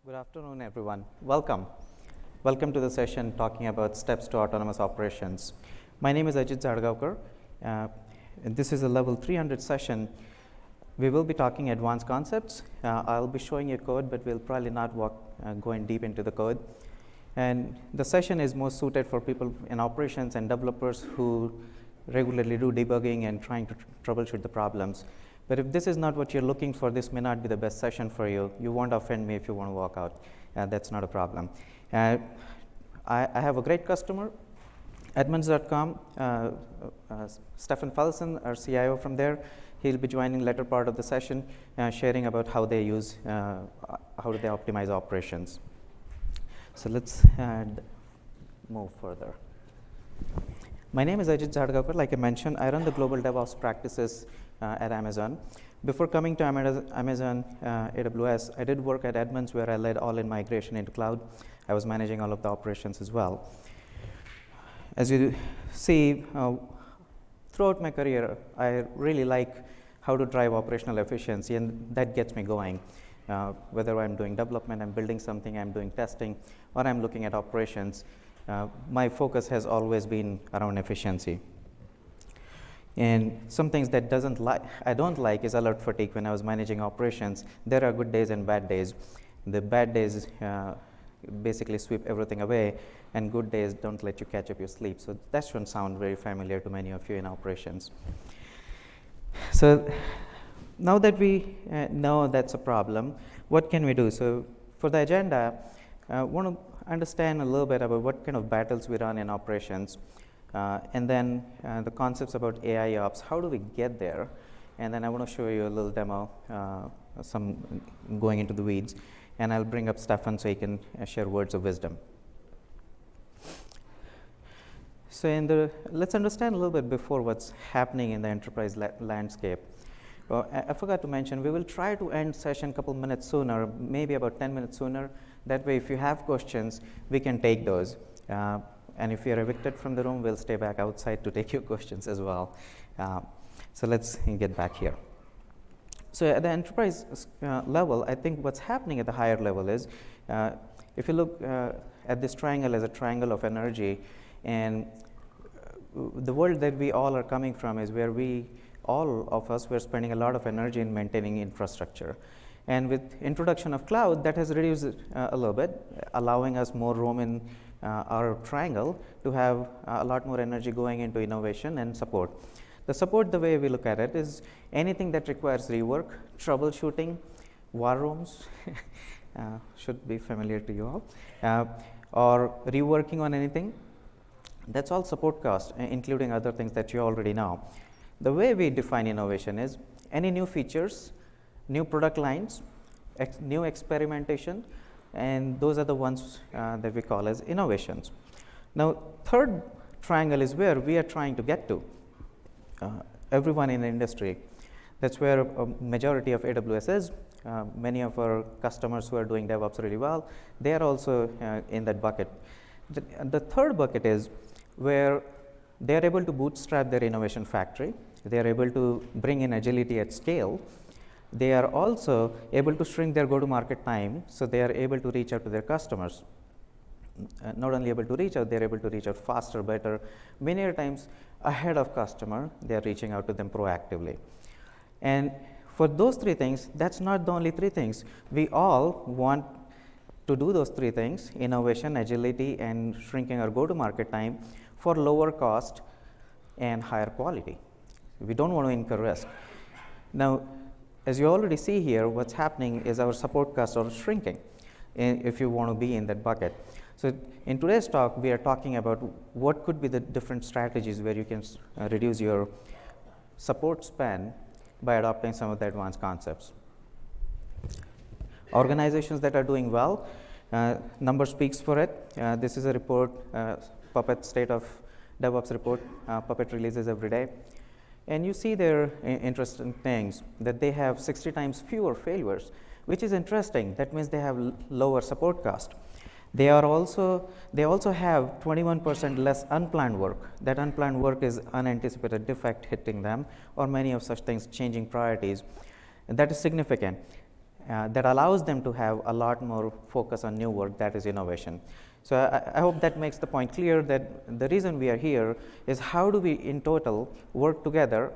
Good afternoon, everyone. Welcome. Welcome to the session talking about steps to autonomous operations. My name is Ajit Zadgaonkar, and this is a level 300 session. We will be talking advanced concepts. I'll be showing you code, but we'll probably not going deep into the code. And the session is most suited for people in operations and developers who regularly do debugging and trying to troubleshoot the problems. But if this is not what you're looking for, this may not be the best session for you. You won't offend me if you want to walk out. That's not a problem. I have a great customer, Edmunds.com, Stefan Felson, our CIO from there. He'll be joining later part of the session, sharing about how they use, how do they optimize operations. So let's move further. My name is Ajit Zadgaonkar. Like I mentioned, I run the global DevOps practices at Amazon. Before coming to Amazon AWS, I did work at Edmunds where I led all-in migration into cloud. I was managing all of the operations as well. As you see, throughout my career, I really like how to drive operational efficiency, and that gets me going. Whether I'm doing development, I'm building something, I'm doing testing, or I'm looking at operations, my focus has always been around efficiency. And some things that I don't like is alert fatigue when I was managing operations. There are good days and bad days. The bad days basically sweep everything away, and good days don't let you catch up your sleep. So that shouldn't sound very familiar to many of you in operations. So now that we know that's a problem, what can we do? So for the agenda, I want to understand a little bit about what kind of battles we run in operations. And then the concepts about AIOps, how do we get there? And then I want to show you a little demo, some going into the weeds. And I'll bring up Stefan so he can share words of wisdom. So let's understand a little bit before what's happening in the enterprise landscape. Well, I forgot to mention, we will try to end session a couple minutes sooner, maybe about 10 minutes sooner. That way, if you have questions, we can take those. And if you're evicted from the room, we'll stay back outside to take your questions as well. So let's get back here. So at the enterprise level, I think what's happening at the higher level is, if you look at this triangle as a triangle of energy, and the world that we all are coming from is where all of us were spending a lot of energy in maintaining infrastructure. And with introduction of cloud, that has reduced it a little bit, allowing us more room in our triangle to have a lot more energy going into innovation and support. The support, the way we look at it, is anything that requires rework, troubleshooting, war rooms, should be familiar to you all, or reworking on anything. That's all support cost, including other things that you already know. The way we define innovation is any new features, new product lines, new experimentation, and those are the ones that we call as innovations. Now, third triangle is where we are trying to get to. Everyone in the industry, that's where a majority of AWS is. Many of our customers who are doing DevOps really well, they are also in that bucket. The third bucket is where they are able to bootstrap their innovation factory. They are able to bring in agility at scale. They are also able to shrink their go-to-market time, so they are able to reach out to their customers. Not only able to reach out, they're able to reach out faster, better. Many times ahead of customer, they are reaching out to them proactively. And for those three things, that's not the only three things. We all want to do those three things: innovation, agility, and shrinking our go-to-market time for lower cost and higher quality. We don't want to incur risk. Now, as you already see here, what's happening is our support costs are shrinking if you want to be in that bucket. So in today's talk, we are talking about what could be the different strategies where you can reduce your support span by adopting some of the advanced concepts. Organizations that are doing well, number speaks for it. This is a report, Puppet State of DevOps report. Puppet releases every day. And you see their interesting things, that they have 60 times fewer failures, which is interesting. That means they have lower support cost. They also have 21% less unplanned work. That unplanned work is unanticipated defect hitting them, or many of such things, changing priorities. And that is significant. that allows them to have a lot more focus on new work, that is innovation. So I hope that makes the point clear that the reason we are here is how do we in total work together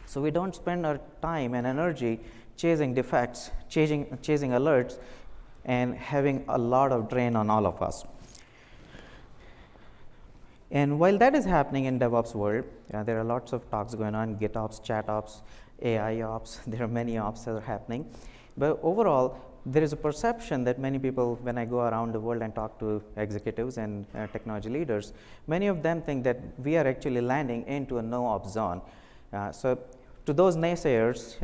so we don't spend our time and energy chasing defects, chasing alerts, and having a lot of drain on all of us. And while that is happening in DevOps world, there are lots of talks going on, GitOps, ChatOps, AIOps, there are many ops that are happening. But overall, there is a perception that many people, when I go around the world and talk to executives and technology leaders, many of them think that we are actually landing into a NoOp zone. So to those naysayers,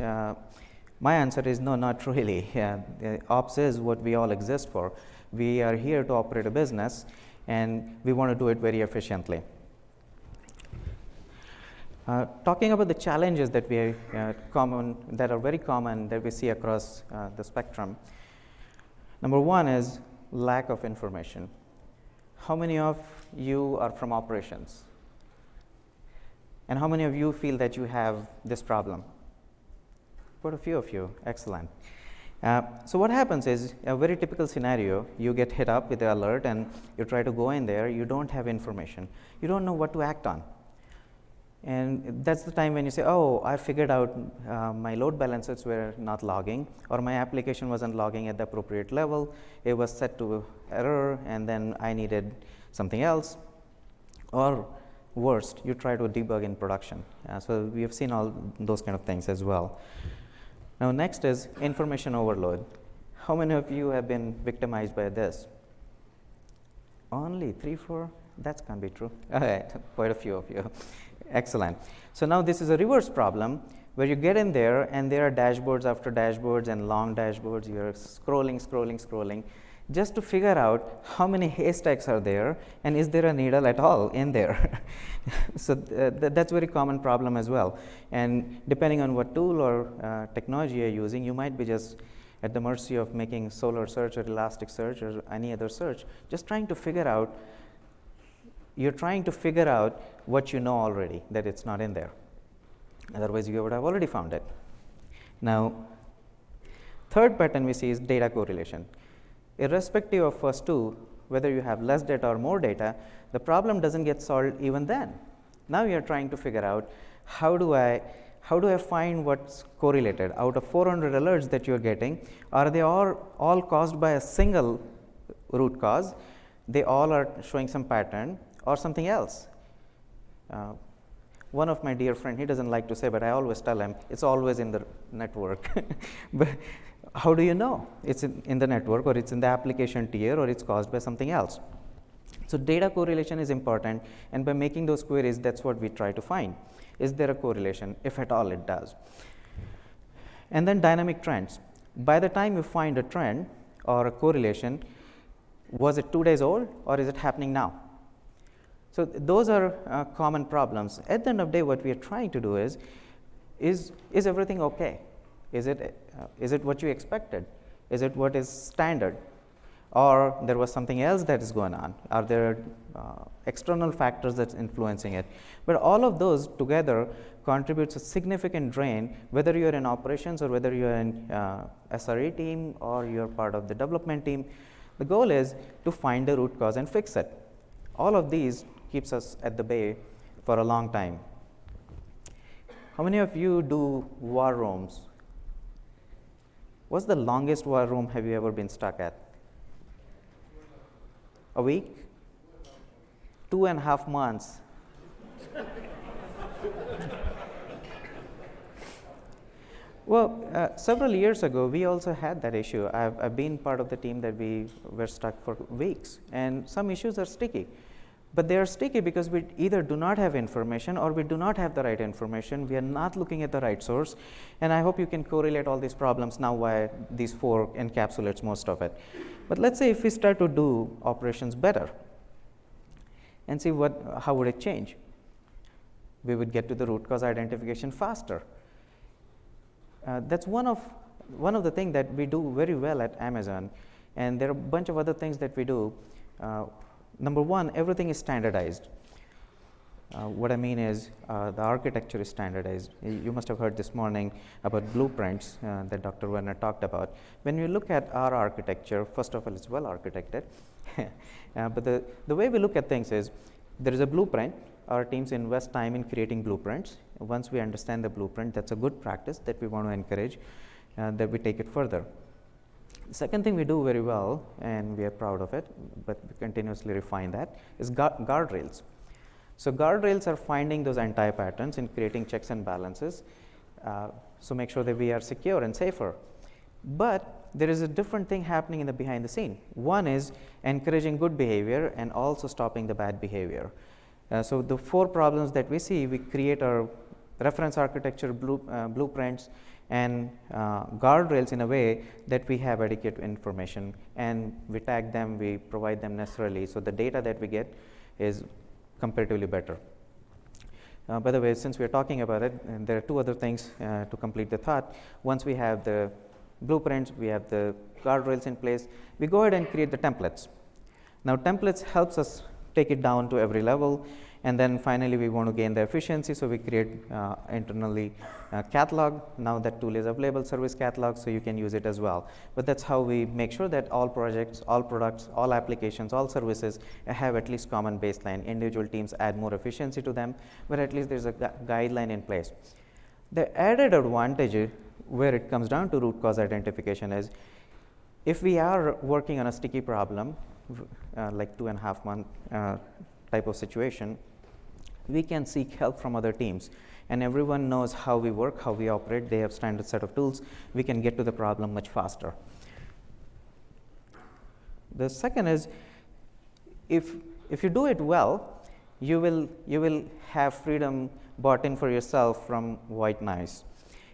my answer is no, not really. Ops is what we all exist for. We are here to operate a business, and we want to do it very efficiently. Talking about the challenges that we that are very common that we see across the spectrum. Number one is lack of information. How many of you are from operations? And how many of you feel that you have this problem? Quite a few of you. Excellent. So what happens is a very typical scenario, you get hit up with the alert and you try to go in there, you don't have information. You don't know what to act on. And that's the time when you say, oh, I figured out my load balancers were not logging, or my application wasn't logging at the appropriate level. It was set to error, and then I needed something else. Or worst, you try to debug in production. So we have seen all those kind of things as well. Now next is information overload. How many of you have been victimized by this? Only 3, 4? That can't be true. All right, quite a few of you. Excellent. So now this is a reverse problem where you get in there and there are dashboards after dashboards and long dashboards. You're scrolling just to figure out how many haystacks are there and is there a needle at all in there. So that's a very common problem as well. And depending on what tool or technology you're using, you might be just at the mercy of making Solar Search or Elasticsearch or any other search, just trying to figure out. You're trying to figure out what you know already, that it's not in there. Otherwise, you would have already found it. Now, third pattern we see is data correlation. Irrespective of first two, whether you have less data or more data, the problem doesn't get solved even then. Now you're trying to figure out how do I find what's correlated? Out of 400 alerts that you're getting, are they all caused by a single root cause? They all are showing some pattern or something else. One of my dear friend, he doesn't like to say, but I always tell him, it's always in the network. But how do you know it's in the network, or it's in the application tier, or it's caused by something else? So data correlation is important, and by making those queries, that's what we try to find. Is there a correlation? If at all, it does. And then dynamic trends. By the time you find a trend or a correlation, was it 2 days old, or is it happening now? So those are common problems. At the end of the day, what we are trying to do is everything okay? Is it what you expected? Is it what is standard? Or there was something else that is going on? Are there external factors that's influencing it? But all of those together contributes a significant drain, whether you're in operations or whether you're in SRE team or you're part of the development team. The goal is to find the root cause and fix it. All of these keeps us at the bay for a long time. How many of you do war rooms? What's the longest war room have you ever been stuck at? A week? 2.5 months. Well, several years ago, we also had that issue. I've been part of the team that we were stuck for weeks, and some issues are sticky. But they are sticky because we either do not have information or we do not have the right information. We are not looking at the right source. And I hope you can correlate all these problems now why these 4 encapsulates most of it. But let's say if we start to do operations better and see how would it change? We would get to the root cause identification faster. That's one of the things that we do very well at Amazon. And there are a bunch of other things that we do. Number one, everything is standardized. What I mean is the architecture is standardized. You must have heard this morning about blueprints that Dr. Werner talked about. When you look at our architecture, first of all, it's well architected. But the way we look at things is there is a blueprint. Our teams invest time in creating blueprints. Once we understand the blueprint, that's a good practice that we want to encourage, that we take it further. The second thing we do very well, and we are proud of it, but we continuously refine that, is guardrails. So guardrails are finding those anti-patterns and creating checks and balances, so make sure that we are secure and safer. But there is a different thing happening in the behind the scene. One is encouraging good behavior and also stopping the bad behavior. So the 4 problems that we see, we create our reference architecture blueprints and guardrails in a way that we have adequate information, and we tag them, we provide them necessarily, so the data that we get is comparatively better. By the way, since we are talking about it, and there are 2 other things to complete the thought. Once we have the blueprints, we have the guardrails in place, we go ahead and create the templates. Now templates helps us take it down to every level, and then finally we want to gain the efficiency, so we create internally catalog. Now that tool is available, service catalog, so you can use it as well. But that's how we make sure that all projects, all products, all applications, all services have at least common baseline. Individual teams add more efficiency to them, but at least there's a guideline in place. The added advantage where it comes down to root cause identification is, if we are working on a sticky problem, like 2.5 month type of situation, we can seek help from other teams, and everyone knows how we work, how we operate. They have standard set of tools. We can get to the problem much faster. The second is, if you do it well, you will have freedom bought in for yourself from white noise.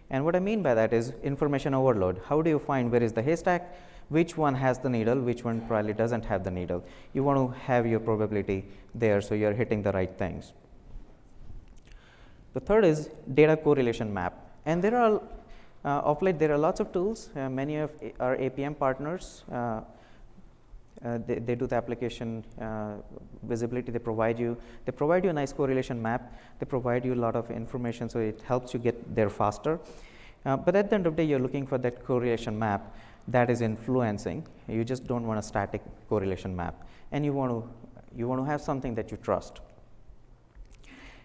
And what I mean by that is information overload. How do you find where is the haystack? Which one has the needle, which one probably doesn't have the needle? You want to have your probability there, so you're hitting the right things. The third is data correlation map. And there are, of late, there are lots of tools. Many of our APM partners, they do the application visibility. They provide you a nice correlation map. They provide you a lot of information, so it helps you get there faster. But at the end of the day, you're looking for that correlation map that is influencing. You just don't want a static correlation map, and you want to have something that you trust.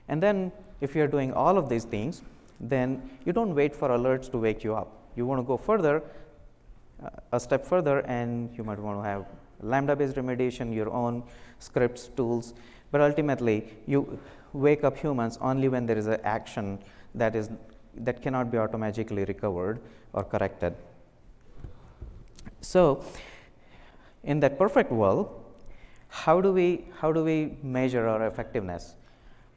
And then if you're doing all of these things, then you don't wait for alerts to wake you up. You want to go further, a step further, and you might want to have Lambda-based remediation, your own scripts, tools, but ultimately you wake up humans only when there is an action that cannot be automatically recovered or corrected. So in that perfect world, how do we measure our effectiveness?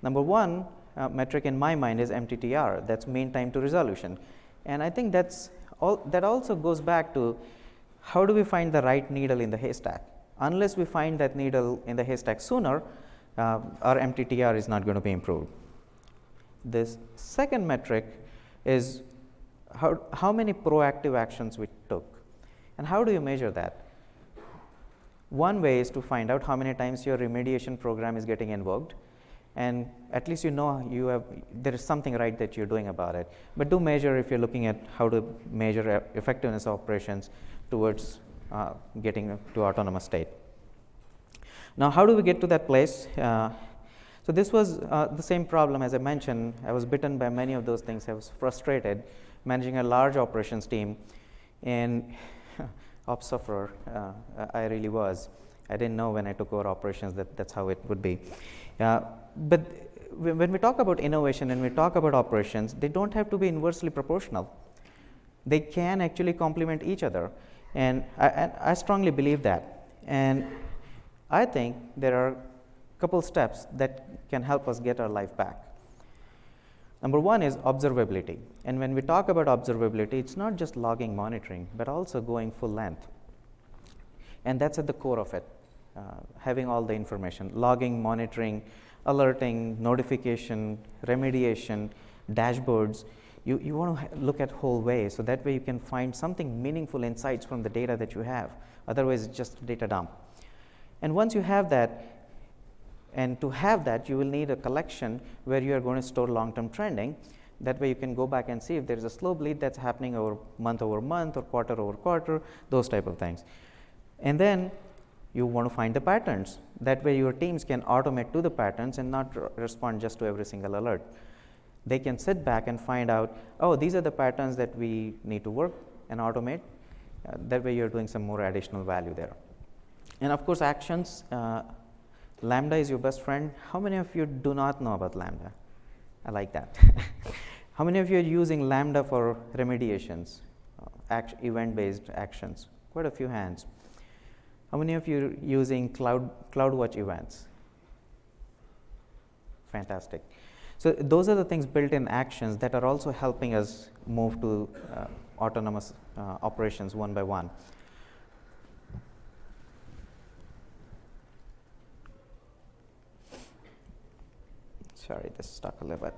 Number one metric in my mind is MTTR. That's mean time to resolution, and I think that also goes back to, how do we find the right needle in the haystack? Unless we find that needle in the haystack sooner, our MTTR is not going to be improved. This second metric is how many proactive actions we took. And how do you measure that? One way is to find out how many times your remediation program is getting invoked, and at least you know there is something right that you're doing about it. But do measure, if you're looking at how to measure effectiveness of operations towards getting to autonomous state. Now, how do we get to that place? So this was the same problem as I mentioned. I was bitten by many of those things. I was frustrated managing a large operations team, and ops sufferer, I really was. I didn't know when I took over operations that's how it would be. But when we talk about innovation and we talk about operations, they don't have to be inversely proportional. They can actually complement each other, and I strongly believe that. And I think there are a couple steps that can help us get our life back. Number one is observability. And when we talk about observability, it's not just logging monitoring, but also going full length. And that's at the core of it, having all the information, logging, monitoring, alerting, notification, remediation, dashboards. You want to look at whole way, so that way you can find something meaningful insights from the data that you have. Otherwise, it's just a data dump. And once you have that, And to have that, you will need a collection where you are going to store long-term trending. That way you can go back and see if there is a slow bleed that's happening over month or quarter over quarter, those type of things. And then you want to find the patterns. That way your teams can automate to the patterns and not respond just to every single alert. They can sit back and find out, oh, these are the patterns that we need to work and automate. That way you're doing some more additional value there. And of course, actions. Lambda is your best friend. How many of you do not know about Lambda? I like that. How many of you are using Lambda for remediations, event-based actions? Quite a few hands. How many of you are using CloudWatch events? Fantastic. So those are the things built in actions that are also helping us move to autonomous operations one by one. Sorry, this stuck a little bit.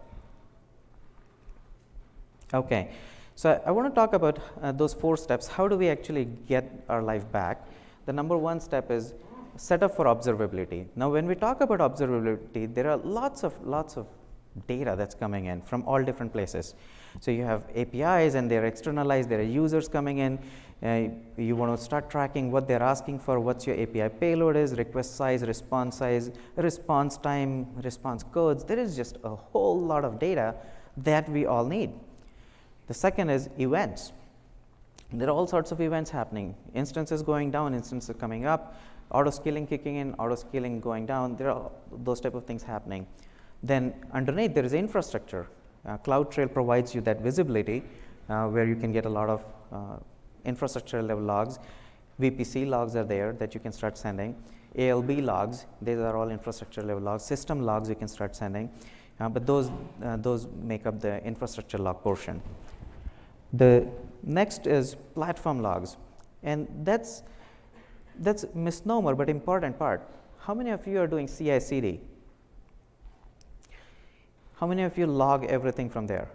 Okay, so I want to talk about those 4 steps. How do we actually get our life back? The number 1 step is set up for observability. Now, when we talk about observability, there are lots of data that's coming in from all different places. So you have APIs and they're externalized, there are users coming in. You want to start tracking what they're asking for, what's your API payload is, request size, response time, response codes. There is just a whole lot of data that we all need. The second is events. There are all sorts of events happening. Instances going down, instances coming up, AutoScaling kicking in, AutoScaling going down. There are those type of things happening. Then underneath there is infrastructure. CloudTrail provides you that visibility where you can get a lot of infrastructure level logs. VPC logs are there that you can start sending. ALB logs, these are all infrastructure level logs. System logs you can start sending, but those make up the infrastructure log portion. The next is platform logs, and that's misnomer but important part. How many of you are doing CI/CD? How many of you log everything from there?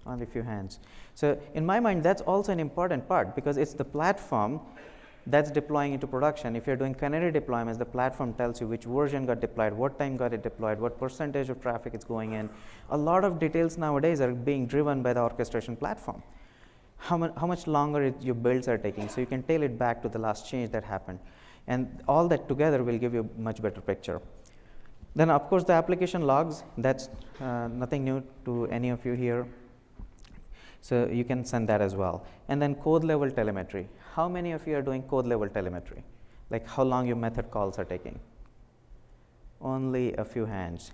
Only a few hands. So in my mind, that's also an important part because it's the platform that's deploying into production. If you're doing canary deployments, the platform tells you which version got deployed, what time got it deployed, what percentage of traffic is going in. A lot of details nowadays are being driven by the orchestration platform. How much longer your builds are taking, so you can tail it back to the last change that happened. And all that together will give you a much better picture. Then, of course, the application logs, that's nothing new to any of you here. So you can send that as well. And then code level telemetry. How many of you are doing code level telemetry? Like how long your method calls are taking? Only a few hands.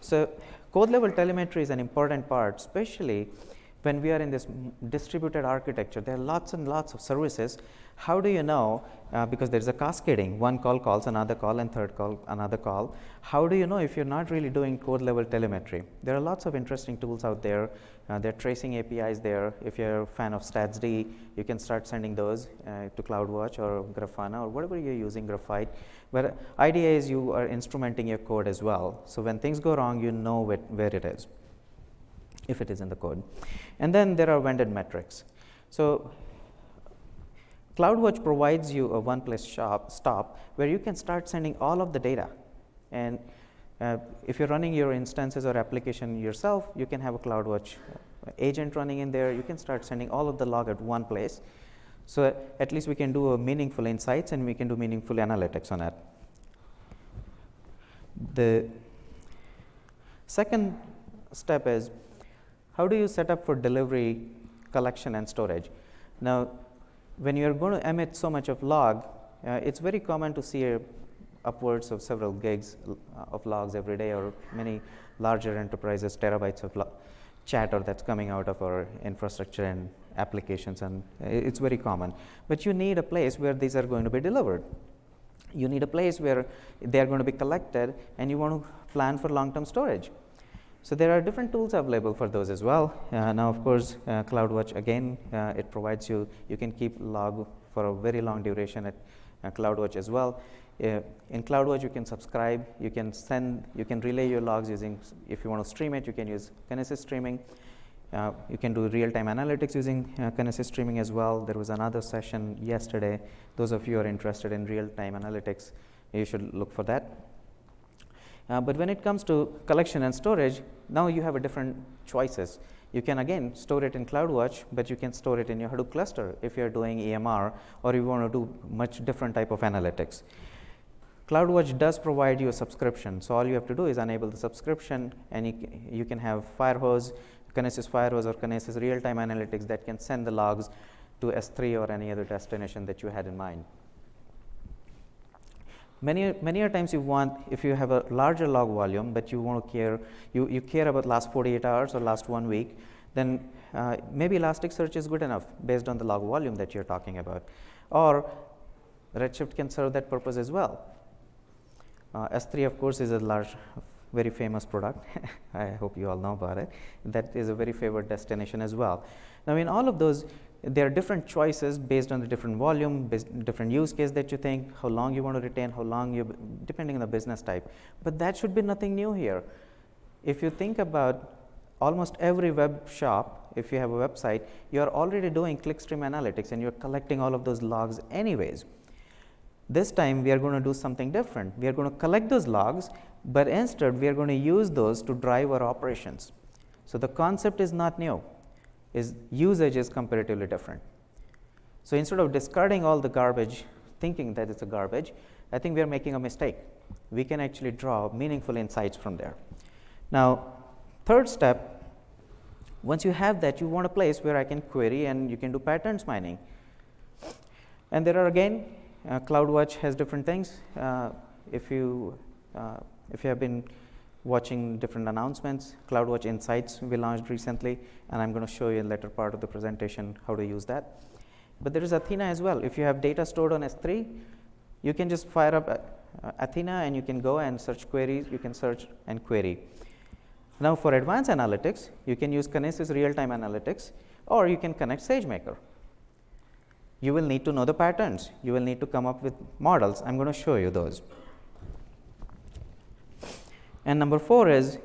So code level telemetry is an important part, especially when we are in this distributed architecture. There are lots and lots of services. How do you know, because there's a cascading, one call calls another call and third call another call. How do you know if you're not really doing code level telemetry? There are lots of interesting tools out there. There are tracing APIs there. If you're a fan of StatsD, you can start sending those to CloudWatch or Grafana or whatever you're using, Graphite. But idea is you are instrumenting your code as well. So when things go wrong, you know where it is, if it is in the code. And then there are vendor metrics. So CloudWatch provides you a one-place stop where you can start sending all of the data. And if you're running your instances or application yourself, you can have a CloudWatch agent running in there. You can start sending all of the log at one place. So at least we can do a meaningful insights and we can do meaningful analytics on it. The second step is, how do you set up for delivery, collection, and storage? Now, when you're going to emit so much of log, it's very common to see upwards of several gigs of logs every day, or many larger enterprises, terabytes of chatter that's coming out of our infrastructure and applications, and it's very common. But you need a place where these are going to be delivered. You need a place where they are going to be collected, and you want to plan for long-term storage. So there are different tools available for those as well. Now, of course, CloudWatch, again, it provides you can keep log for a very long duration at CloudWatch as well. In CloudWatch, you can subscribe, you can relay your logs using, if you want to stream it, you can use Kinesis streaming. You can do real-time analytics using Kinesis streaming as well. There was another session yesterday. Those of you who are interested in real-time analytics, you should look for that. But when it comes to collection and storage, now you have a different choices. You can again store it in CloudWatch, but you can store it in your Hadoop cluster if you're doing EMR or you want to do much different type of analytics. CloudWatch does provide you a subscription, so all you have to do is enable the subscription, and you can have Firehose, Kinesis Firehose or Kinesis real-time analytics that can send the logs to S3 or any other destination that you had in mind. Many times you want, if you have a larger log volume, but you want to care, you care about last 48 hours or last 1 week, then maybe Elasticsearch is good enough based on the log volume that you're talking about. Or Redshift can serve that purpose as well. S3, of course, is a large, very famous product. I hope you all know about it. That is a very favored destination as well. Now, in all of those, there are different choices based on the different volume, different use case that you think, how long you want to retain, how long you, depending on the business type. But that should be nothing new here. If you think about almost every web shop, if you have a website, you are already doing clickstream analytics and you're collecting all of those logs anyways. This time we are going to do something different. We are going to collect those logs, but instead we are going to use those to drive our operations. So the concept is not new. Usage is comparatively different. So instead of discarding all the garbage, thinking that it's a garbage, I think we are making a mistake. We can actually draw meaningful insights from there. Now, third step, once you have that, you want a place where I can query and you can do patterns mining. And there are again, CloudWatch has different things. If you have been watching different announcements, CloudWatch Insights we launched recently, and I'm going to show you in the later part of the presentation how to use that. But there is Athena as well. If you have data stored on S3, you can just fire up Athena and you can go and search queries. You can search and query. Now, for advanced analytics, you can use Kinesis real-time analytics, or you can connect SageMaker. You will need to know the patterns. You will need to come up with models. I'm going to show you those. And number 4 is,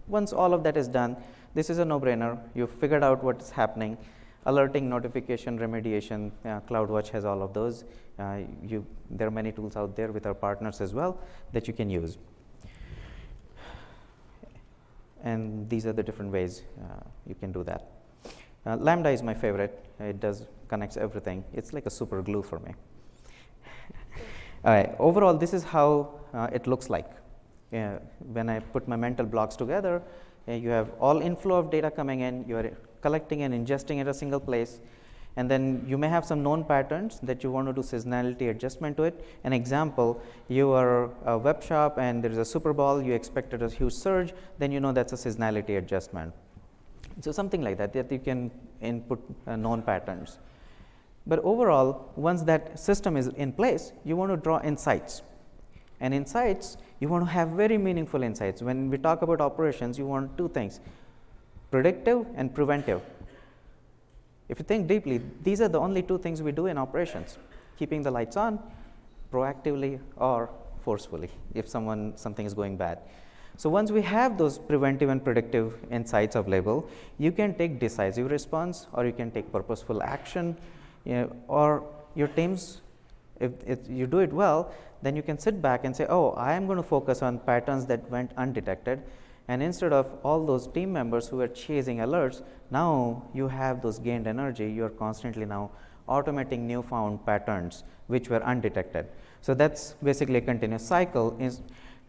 once all of that is done, this is a no-brainer. You've figured out what is happening. Alerting, notification, remediation, CloudWatch has all of those. There are many tools out there with our partners as well that you can use. And these are the different ways you can do that. Lambda is my favorite. It connects everything. It's like a super glue for me. All right. Overall, this is how it looks like. When I put my mental blocks together, you have all inflow of data coming in. You are collecting and ingesting at a single place. And then you may have some known patterns that you want to do seasonality adjustment to it. An example, you are a web shop and there is a Super Bowl. You expected a huge surge. Then you know that's a seasonality adjustment. So something like that you can input known patterns. But overall, once that system is in place, you want to draw insights. And insights, you want to have very meaningful insights. When we talk about operations, you want 2 things, predictive and preventive. If you think deeply, these are the only 2 things we do in operations, keeping the lights on proactively or forcefully if something is going bad. So once we have those preventive and predictive insights available, you can take decisive response, or you can take purposeful action, or your teams, if you do it well, then you can sit back and say, oh, I am going to focus on patterns that went undetected. And instead of all those team members who are chasing alerts, now you have those gained energy. You are constantly now automating newfound patterns which were undetected. So that's basically a continuous cycle.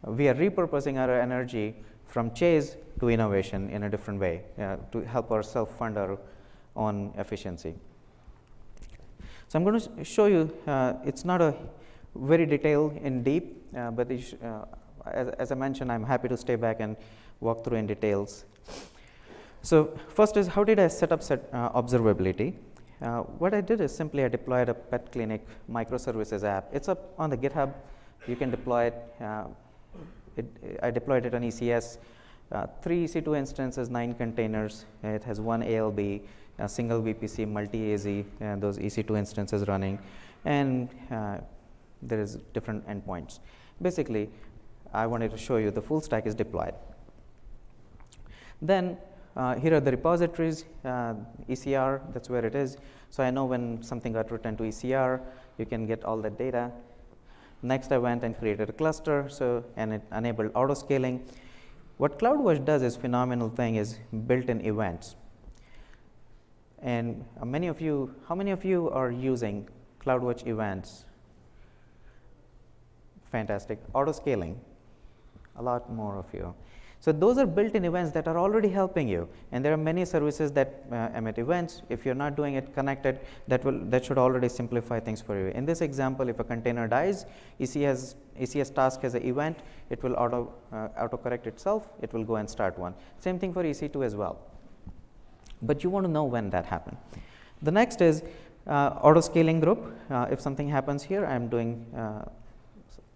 We are repurposing our energy from chase to innovation in a different way to help our self-fund our own efficiency. So I'm going to show you, it's not a very detailed and deep, but as I mentioned, I'm happy to stay back and walk through in details. So first is, how did I set up observability? What I did is simply I deployed a pet clinic microservices app. It's up on the GitHub. You can deploy it. I deployed it on ECS, 3 EC2 instances, 9 containers. It has 1 ALB, a single VPC, multi-AZ, those EC2 instances running, and there is different endpoints. Basically, I wanted to show you the full stack is deployed. Then here are the repositories, ECR, that's where it is. So I know when something got written to ECR, you can get all that data. Next, I went and created a cluster, and it enabled auto-scaling. What CloudWatch does is phenomenal thing is built-in events. And how many of you are using CloudWatch events? Fantastic. Auto-scaling, a lot more of you. So those are built-in events that are already helping you, and there are many services that emit events. If you're not doing it connected, that should already simplify things for you. In this example, if a container dies, ECS task has an event, it will auto-correct itself, it will go and start one. Same thing for EC2 as well. But you want to know when that happened. The next is auto-scaling group. If something happens here, I'm doing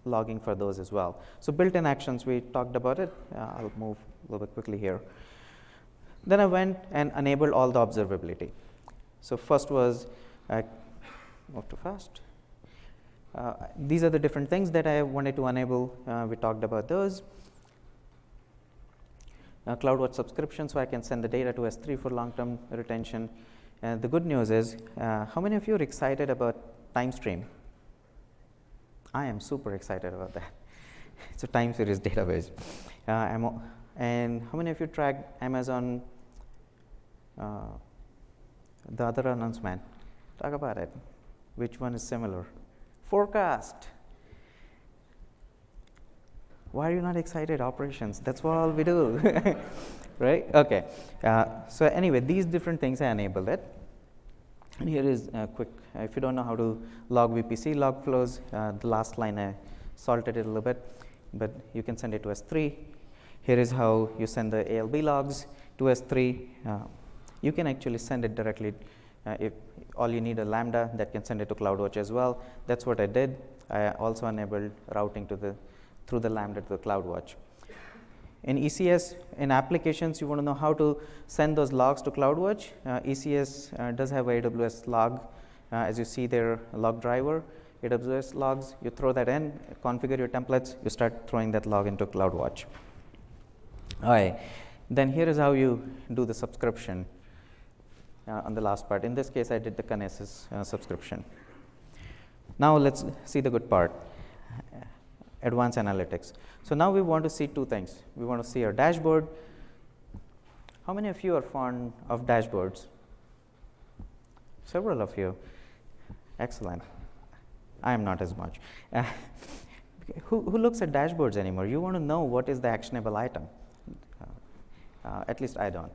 logging for those as well. So built-in actions, we talked about it. I'll move a little bit quickly here. Then I went and enabled all the observability. So first was, move too fast. These are the different things that I wanted to enable. We talked about those. CloudWatch subscription, so I can send the data to S3 for long-term retention. The good news is, how many of you are excited about time stream? I am super excited about that. It's a time series database. And how many of you track Amazon, the other announcement? Talk about it. Which one is similar? Forecast. Why are you not excited? Operations. That's what all we do. Right? Okay. So anyway, these different things I enabled it. And here is a quick, if you don't know how to log VPC log flows, the last line I salted it a little bit, but you can send it to S3. Here is how you send the ALB logs to S3. You can actually send it directly. If all you need a Lambda that can send it to CloudWatch as well. That's what I did. I also enabled routing through the Lambda to the CloudWatch. In ECS, in applications, you want to know how to send those logs to CloudWatch. ECS does have AWS log. As you see there, log driver, AWS logs. You throw that in, configure your templates, you start throwing that log into CloudWatch. All right. Then here is how you do the subscription on the last part. In this case, I did the Kinesis subscription. Now let's see the good part. Advanced analytics. So now we want to see two things. We want to see our dashboard. How many of you are fond of dashboards? Several of you. Excellent. I am not as much. Who looks at dashboards anymore? You want to know what is the actionable item. At least I don't.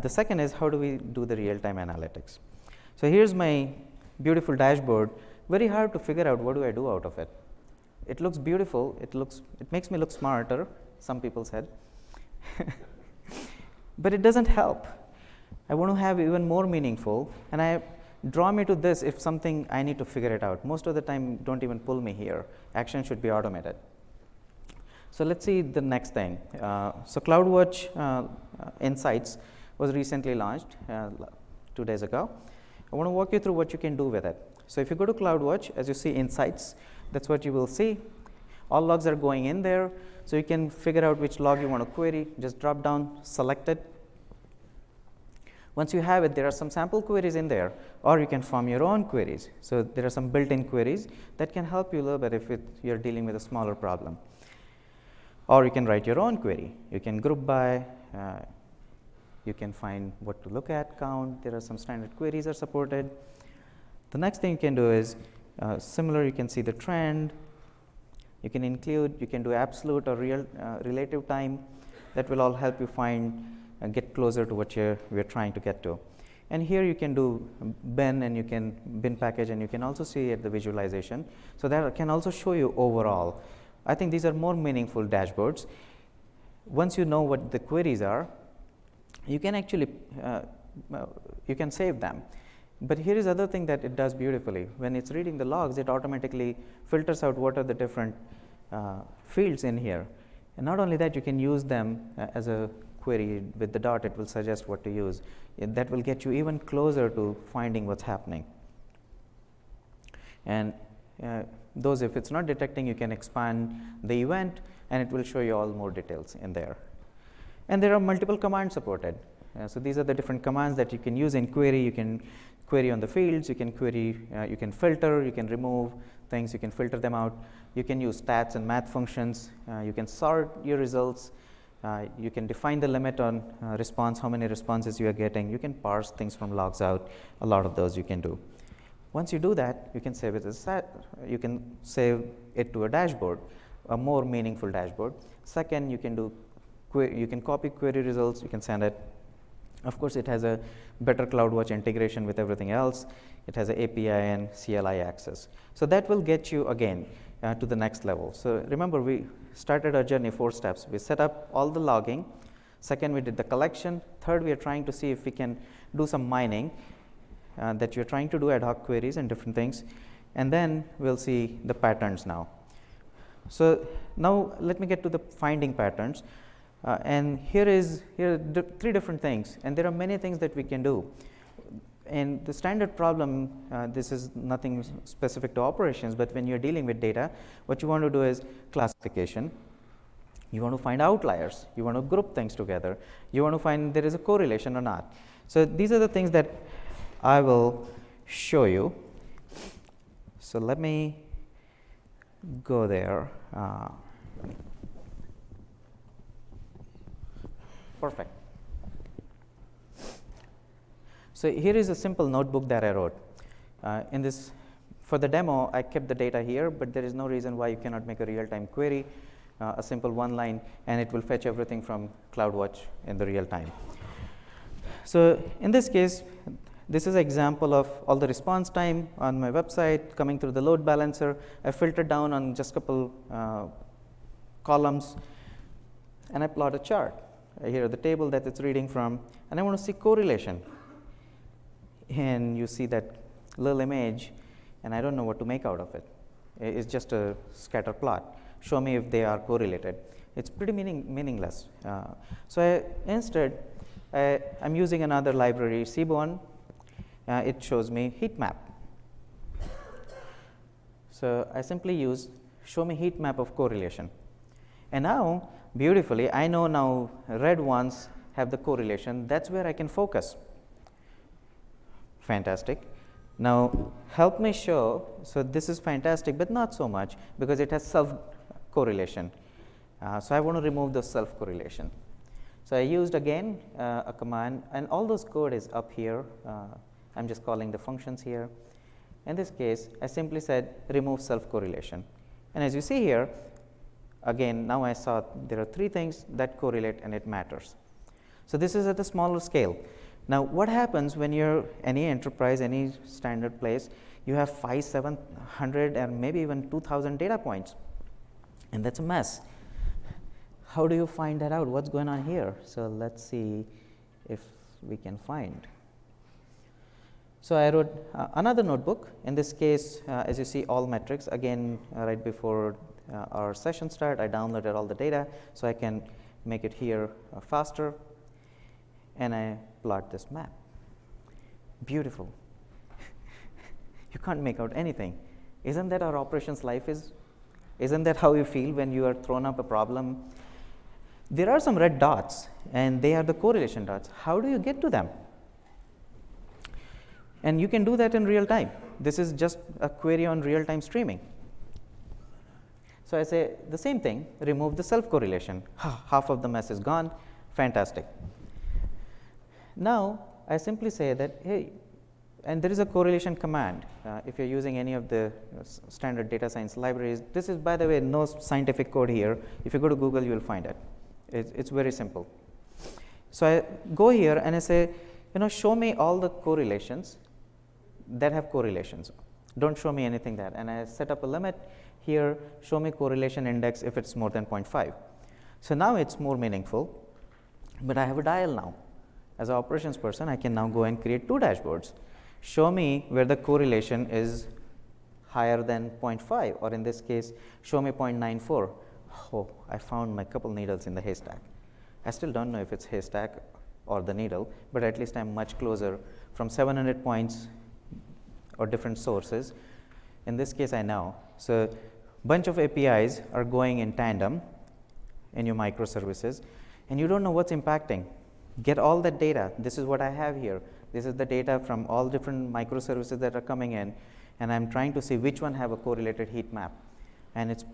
The second is, how do we do the real-time analytics? So here's my beautiful dashboard. Very hard to figure out what do I do out of it. It looks beautiful. It makes me look smarter, some people said. But it doesn't help. I want to have even more meaningful, and draw me to this if something I need to figure it out. Most of the time, don't even pull me here. Action should be automated. So let's see the next thing. So CloudWatch Insights was recently launched 2 days ago. I want to walk you through what you can do with it. So if you go to CloudWatch, as you see Insights, that's what you will see. All logs are going in there, so you can figure out which log you want to query. Just drop down, select it. Once you have it, there are some sample queries in there, or you can form your own queries. So there are some built-in queries that can help you a little bit if you're dealing with a smaller problem. Or you can write your own query. You can group by, you can find what to look at, count. There are some standard queries are supported. The next thing you can do is, similar, you can see the trend. You can include, you can do absolute or relative time. That will all help you find and get closer to what we're trying to get to. And here you can do bin, and you can bin package, and you can also see at the visualization. So that can also show you overall. I think these are more meaningful dashboards. Once you know what the queries are, you can actually you can save them. But here is other thing that it does beautifully. When it's reading the logs, it automatically filters out what are the different fields in here. And not only that, you can use them as a query with the dot. It will suggest what to use. That will get you even closer to finding what's happening. And those, if it's not detecting, you can expand the event, and it will show you all more details in there. And there are multiple commands supported. So these are the different commands that you can use in query. You can query on the fields, you can query, you can filter, you can remove things, you can filter them out. You can use stats and math functions. You can sort your results. You can define the limit on response, how many responses you are getting. You can parse things from logs out. A lot of those you can do. Once you do that, you can save it as you can save it to a dashboard, a more meaningful dashboard. Second, you can do you can copy query results. You can send it. Of course, it has a better CloudWatch integration with everything else. It has an API and CLI access. So that will get you again to the next level. So remember, we started our journey 4 steps. We set up all the logging. Second, we did the collection. Third, we are trying to see if we can do some mining, that you're trying to do ad hoc queries and different things. And then we'll see the patterns now. So now let me get to the finding patterns. And here are 3 different things, and there are many things that we can do. And the standard problem, this is nothing specific to operations, but when you're dealing with data, what you want to do is classification. You want to find outliers. You want to group things together. You want to find there is a correlation or not. So these are the things that I will show you. So let me go there. Perfect. So here is a simple notebook that I wrote. In this, for the demo, I kept the data here, but there is no reason why you cannot make a real-time query, a simple one line, and it will fetch everything from CloudWatch in the real time. So in this case, this is an example of all the response time on my website coming through the load balancer. I filtered down on just a couple columns, and I plot a chart. Here are the table that it's reading from, and I want to see correlation. And you see that little image, and I don't know what to make out of it. It's just a scatter plot. Show me if they are correlated. It's pretty meaningless. So instead, I'm using another library, Seaborn. It shows me heat map. So I simply use show me heat map of correlation. And now, beautifully, I know now red ones have the correlation. That's where I can focus. Fantastic. Now, help me show. So this is fantastic, but not so much because it has self-correlation. So I want to remove the self-correlation. So I used, again, a command, and all those code is up here. I'm just calling the functions here. In this case, I simply said remove self-correlation. And as you see here, again, now I saw there are 3 things that correlate, and it matters. So this is at a smaller scale. Now, what happens when you're any enterprise, any standard place, you have 500, 700, and maybe even 2,000 data points, and that's a mess. How do you find that out? What's going on here? So let's see if we can find. So I wrote another notebook. In this case, as you see, all metrics. Again, right before our session start, I downloaded all the data so I can make it here faster. And I plot this map. Beautiful. You can't make out anything. Isn't that our operations life is? Isn't that how you feel when you are thrown up a problem? There are some red dots, and they are the correlation dots. How do you get to them? And you can do that in real time. This is just a query on real-time streaming. So I say the same thing, remove the self-correlation. Half of the mess is gone. Fantastic. Now, I simply say that, hey, and there is a correlation command. If you're using any of the standard data science libraries, this is, by the way, no scientific code here. If you go to Google, you will find it. It's very simple. So I go here and I say, show me all the correlations that have correlations. Don't show me anything that. And I set up a limit here, show me correlation index if it's more than 0.5. So now it's more meaningful, but I have a dial now. As an operations person, I can now go and create 2 dashboards. Show me where the correlation is higher than 0.5, or in this case, show me 0.94. Oh, I found my couple needles in the haystack. I still don't know if it's haystack or the needle, but at least I'm much closer from 700 points or different sources. In this case, I know. So bunch of APIs are going in tandem in your microservices, and you don't know what's impacting. Get all that data. This is what I have here. This is the data from all different microservices that are coming in, and I'm trying to see which one have a correlated heat map, and it's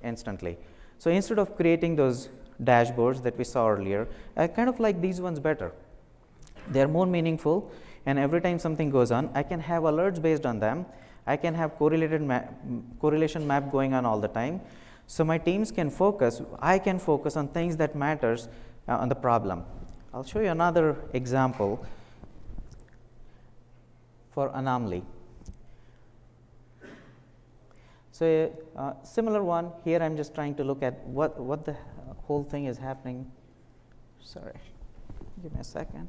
instantly. So instead of creating those dashboards that we saw earlier, I kind of like these ones better. They're more meaningful, and every time something goes on, I can have alerts based on them. I can have correlation map going on all the time. So my teams can focus, I can focus on things that matters on the problem. I'll show you another example for anomaly. So similar one, here I'm just trying to look at what the whole thing is happening. Sorry, give me a second.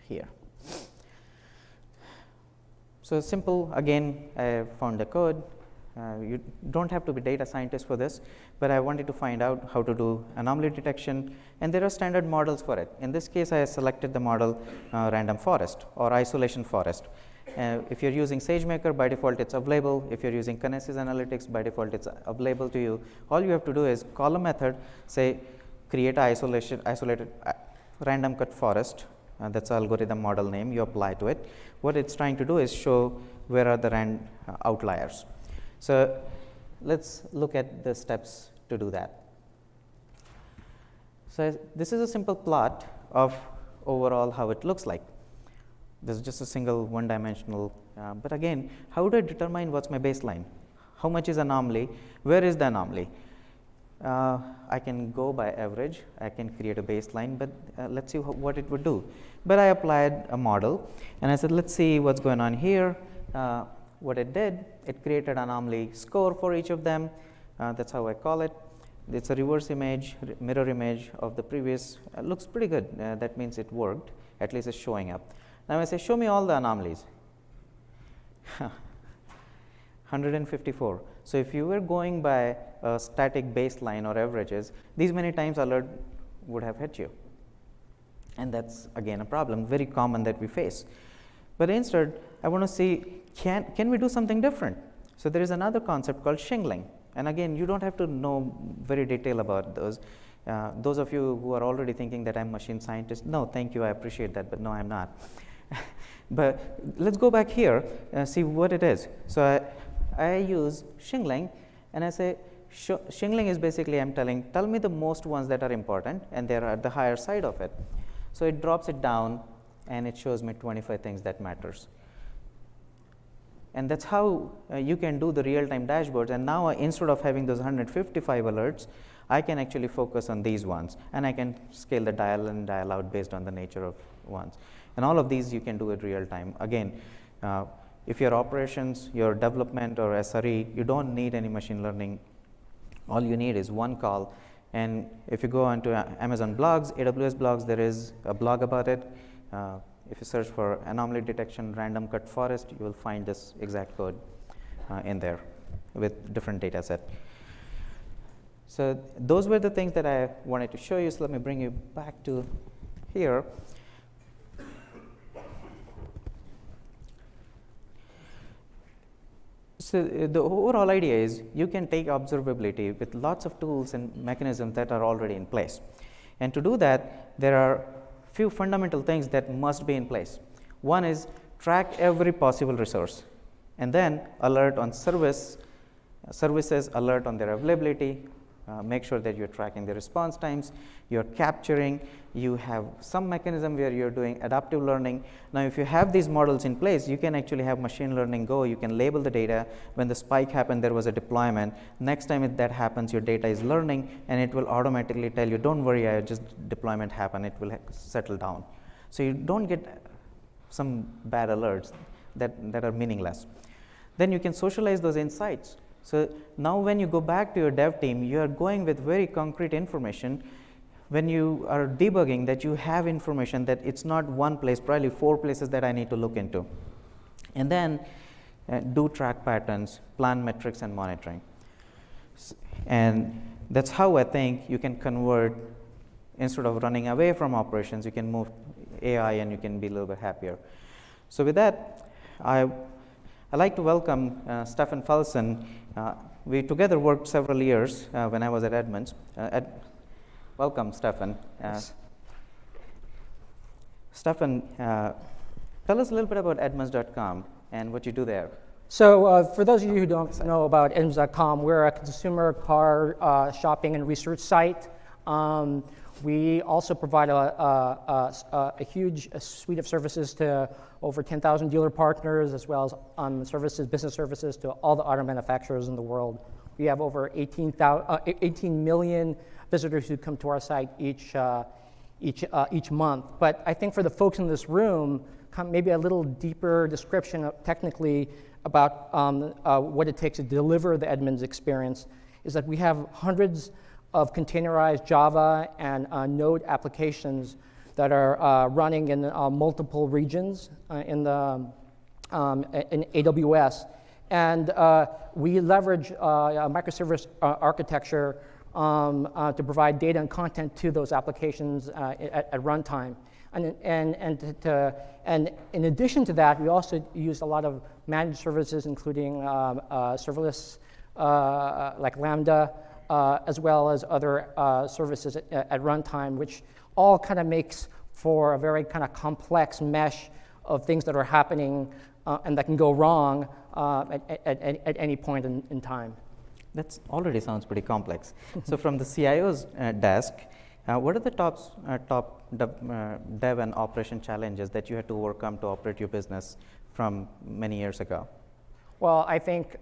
Here. So simple, again, I found the code. You don't have to be data scientist for this, but I wanted to find out how to do anomaly detection, and there are standard models for it. In this case, I selected the model random forest or isolation forest. If you're using SageMaker, by default it's available. If you're using Kinesis Analytics, by default it's available to you. All you have to do is call a method, say create a isolated random cut forest. That's the algorithm model name, you apply to it. What it's trying to do is show where are the outliers. So let's look at the steps to do that. So this is a simple plot of overall how it looks like. This is just a single one-dimensional, but again, how do I determine what's my baseline? How much is anomaly? Where is the anomaly? I can go by average, I can create a baseline, but let's see what it would do. But I applied a model, and I said, let's see what's going on here. What it did, it created anomaly score for each of them. That's how I call it. It's a reverse image, mirror image of the previous. Looks pretty good. That means it worked. At least it's showing up. Now I say, show me all the anomalies. 154. So if you were going by a static baseline or averages, these many times alert would have hit you. And that's again a problem, very common that we face. But instead, I want to see, can we do something different? So there is another concept called shingling. And again, you don't have to know very detail about those. Those of you who are already thinking that I'm a machine scientist, no, thank you, I appreciate that, but no, I'm not. But let's go back here and see what it is. So I use shingling, and I say, shingling is basically I'm tell me the most ones that are important, and they're at the higher side of it. So it drops it down, and it shows me 25 things that matters. And that's how you can do the real-time dashboards. And now instead of having those 155 alerts, I can actually focus on these ones, and I can scale the dial in, dial out based on the nature of ones. And all of these you can do it real time. Again, if your operations, your development or SRE, you don't need any machine learning. All you need is one call. And if you go onto Amazon blogs, AWS blogs, there is a blog about it. If you search for anomaly detection, random cut forest, you will find this exact code in there with different data set. So those were the things that I wanted to show you. So let me bring you back to here. So the overall idea is you can take observability with lots of tools and mechanisms that are already in place. And to do that, there are few fundamental things that must be in place. One is track every possible resource, and then alert on services, alert on their availability, make sure that you're tracking the response times, you're capturing, you have some mechanism where you're doing adaptive learning. Now, if you have these models in place, you can actually have machine learning go, you can label the data. When the spike happened, there was a deployment. Next time that happens, your data is learning, and it will automatically tell you, don't worry, I just deployment happened, it will settle down. So you don't get some bad alerts that are meaningless. Then you can socialize those insights. So now when you go back to your dev team, you are going with very concrete information. When you are debugging, that you have information that it's not one place, probably 4 places that I need to look into. And then do track patterns, plan metrics and monitoring. And that's how I think you can convert, instead of running away from operations, you can move AI and you can be a little bit happier. So with that, I'd like to welcome Stefan Felson. We together worked several years when I was at Edmunds. Welcome, Stefan. Yes. Stefan, tell us a little bit about Edmunds.com and what you do there. So for those of you who don't know about Edmunds.com, we're a consumer car shopping and research site. We also provide a huge suite of services to over 10,000 dealer partners, as well as business services to all the auto manufacturers in the world. We have over 18 million visitors who come to our site each month. But I think for the folks in this room, maybe a little deeper description technically about what it takes to deliver the Edmunds experience is that we have hundreds of containerized Java and Node applications that are running in multiple regions in AWS. And we leverage a microservice architecture to provide data and content to those applications at runtime. And in addition to that, we also use a lot of managed services, including serverless like Lambda, as well as other services at runtime, which all kind of makes for a very kind of complex mesh of things that are happening and that can go wrong at any point in time. That already sounds pretty complex. So from the CIO's desk, what are the top dev and operation challenges that you had to overcome to operate your business from many years ago? Well, I think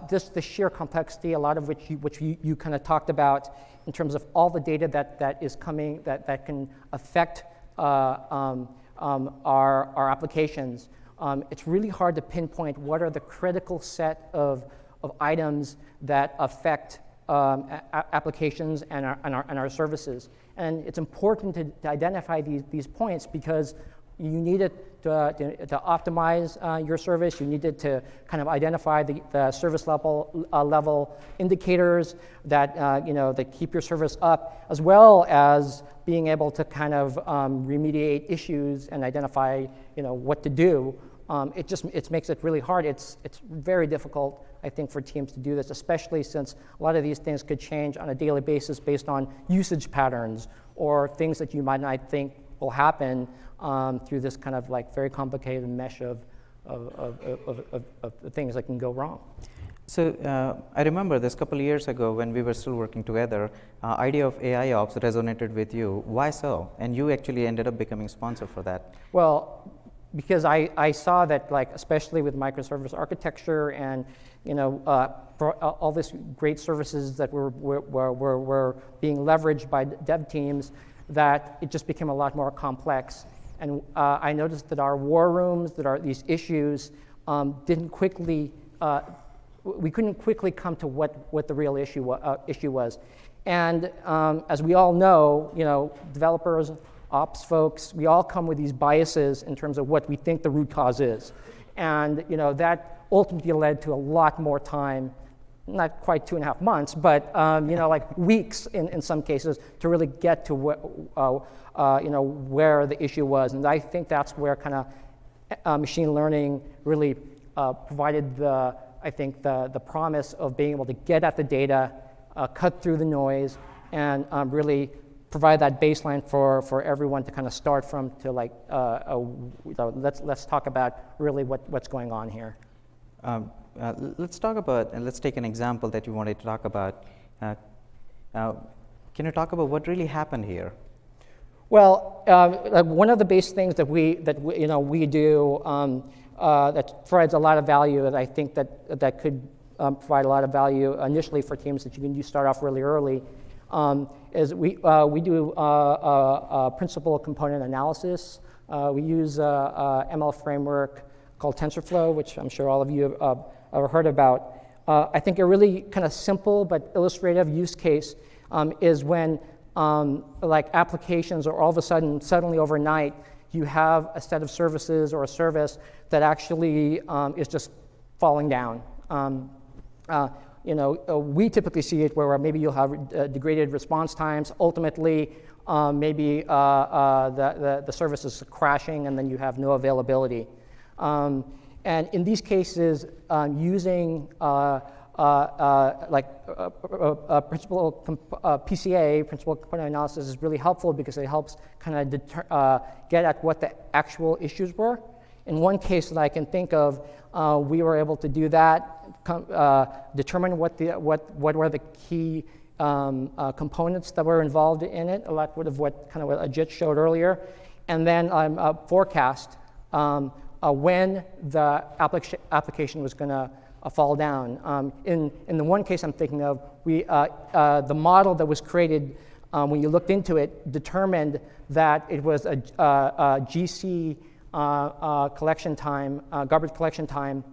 just the sheer complexity, a lot of which you kind of talked about in terms of all the data that is coming that can affect our applications. It's really hard to pinpoint what are the critical set of items that affect applications and our services. And it's important to identify these points because you need it to optimize your service. You need it to kind of identify the service level indicators that that keep your service up, as well as being able to kind of remediate issues and identify what to do. It makes it really hard. It's very difficult, I think, for teams to do this, especially since a lot of these things could change on a daily basis based on usage patterns or things that you might not think will happen through this kind of like very complicated mesh of things that can go wrong. So I remember this couple of years ago when we were still working together, idea of AIOps resonated with you. Why so? And you actually ended up becoming sponsor for that. Well, because I saw that, like, especially with microservice architecture and for all these great services that were being leveraged by dev teams, that it just became a lot more complex. And I noticed that our war rooms, that these issues we couldn't quickly come to what the real issue was. And as we all know, developers, ops folks, we all come with these biases in terms of what we think the root cause is. And that ultimately led to a lot more time, not quite 2.5 months, but like weeks in some cases to really get to where the issue was. And I think that's where kind of machine learning really provided the promise of being able to get at the data, cut through the noise, and really provide that baseline for everyone to kind of start from to like, let's talk about really what's going on here. Let's talk about, and let's take an example that you wanted to talk about. Can you talk about what really happened here? Well, one of the base things that we do that provides a lot of value, that I think that could provide a lot of value initially for teams that you can start off really early, is we do principal component analysis. We use a ML framework called TensorFlow, which I'm sure all of you have heard about. I think a really kind of simple but illustrative use case is when like applications are all of a sudden, suddenly overnight, you have a set of services or a service that actually is just falling down. We typically see it where maybe you'll have degraded response times. Ultimately, maybe the service is crashing and then you have no availability. And in these cases, using PCA, principal component analysis, is really helpful because it helps kind of get at what the actual issues were. In one case that I can think of, we were able to do that, determine what were the key components that were involved in it, a lot of what Ajit showed earlier, and then forecast when the application was going to fall down. In the one case I'm thinking of, the model that was created, when you looked into it, determined that it was a GC collection time, garbage collection time,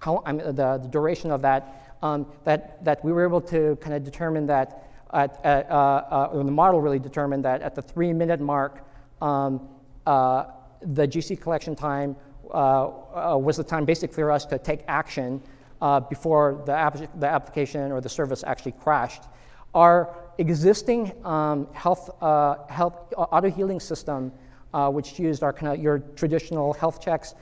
the duration of that, that we were able to kind of determine that, or the model really determined that at the 3-minute mark, the GC collection time was the time basically for us to take action before the application or the service actually crashed. Our existing health auto-healing system, which used your traditional health checks,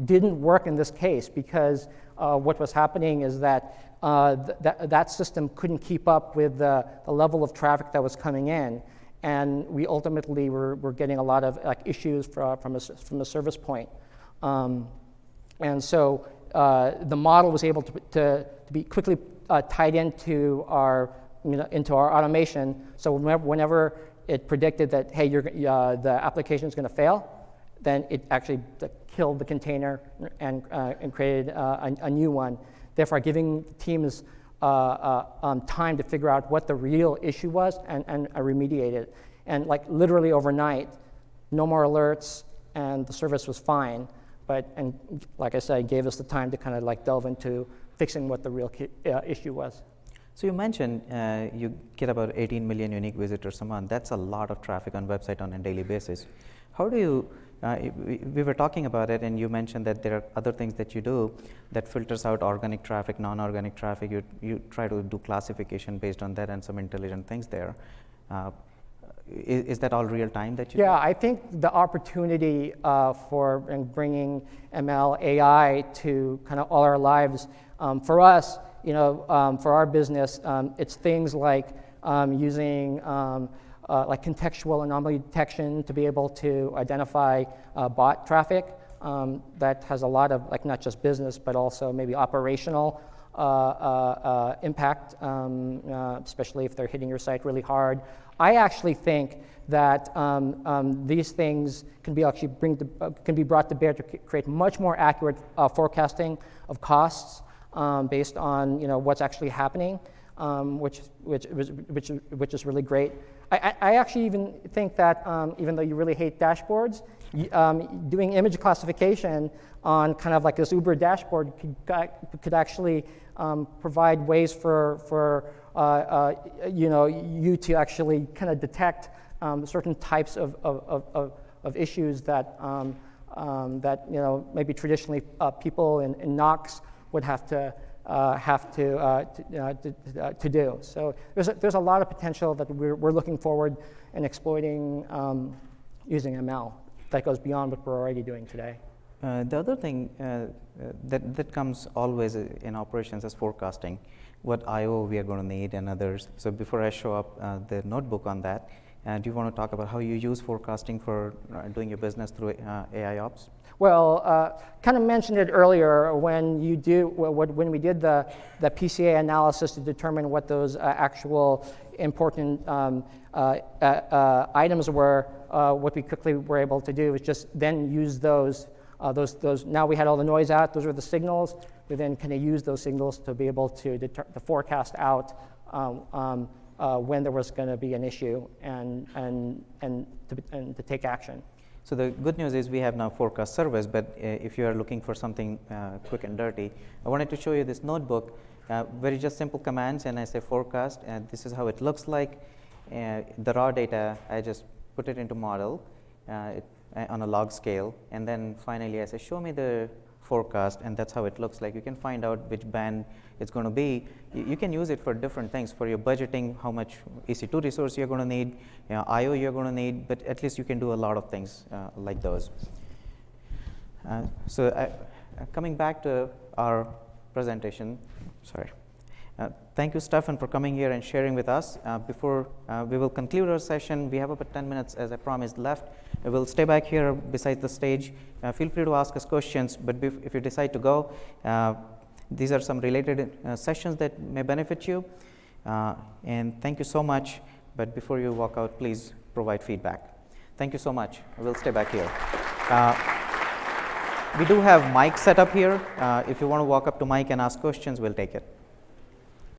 didn't work in this case because what was happening is that that system couldn't keep up with the level of traffic that was coming in, and we ultimately were getting a lot of issues from a service point, and so the model was able to be quickly tied into our automation. So whenever it predicted that, hey, the application is going to fail, then it actually killed the container and created a new one, therefore giving teams time to figure out what the real issue was and remediate it. And literally overnight, no more alerts, and the service was fine. And like I said, it gave us the time to kind of delve into fixing what the real issue was. So you mentioned you get about 18 million unique visitors a month. That's a lot of traffic on website on a daily basis. How do you, we were talking about it, and you mentioned that there are other things that you do that filters out organic traffic, non-organic traffic. You try to do classification based on that and some intelligent things there. Is that all real time that you do? I think the opportunity for bringing ML AI to kind of all our lives, for us, for our business, it's things like using contextual anomaly detection to be able to identify bot traffic that has a lot of not just business but also maybe operational impact, especially if they're hitting your site really hard. I actually think that these things can be brought to bear to create much more accurate forecasting of costs based on what's actually happening, which is really great. I actually even think that even though you really hate dashboards, doing image classification on kind of this Uber dashboard could actually provide ways for you to actually kind of detect certain types of issues that maybe traditionally people in NOCs would have to do. So there's a lot of potential that we're looking forward and exploiting using ML that goes beyond what we're already doing today. The other thing that comes always in operations is forecasting, what I/O we are going to need and others. So before I show up the notebook on that, do you want to talk about how you use forecasting for doing your business through AIOps? Well, kind of mentioned it earlier when we did the PCA analysis to determine what those actual important items were. What we quickly were able to do is just then use those. Now we had all the noise out. Those were the signals. We then kind of use those signals to be able to forecast out when there was going to be an issue and to take action. So the good news is we have now forecast service, but if you are looking for something quick and dirty, I wanted to show you this notebook, very just simple commands, and I say forecast, and this is how it looks like. The raw data, I just put it into model on a log scale, and then finally I say show me the forecast, and that's how it looks like. You can find out which band it's going to be. You can use it for different things, for your budgeting, how much EC2 resource you're going to need, I/O you're going to need, but at least you can do a lot of things like those. So coming back to our presentation. Sorry. Thank you, Stefan, for coming here and sharing with us. Before we will conclude our session, we have about 10 minutes, as I promised, left. We'll stay back here beside the stage. Feel free to ask us questions, but if you decide to go, these are some related sessions that may benefit you. And thank you so much. But before you walk out, please provide feedback. Thank you so much. We'll stay back here. We do have mics set up here. If you want to walk up to mic and ask questions, we'll take it.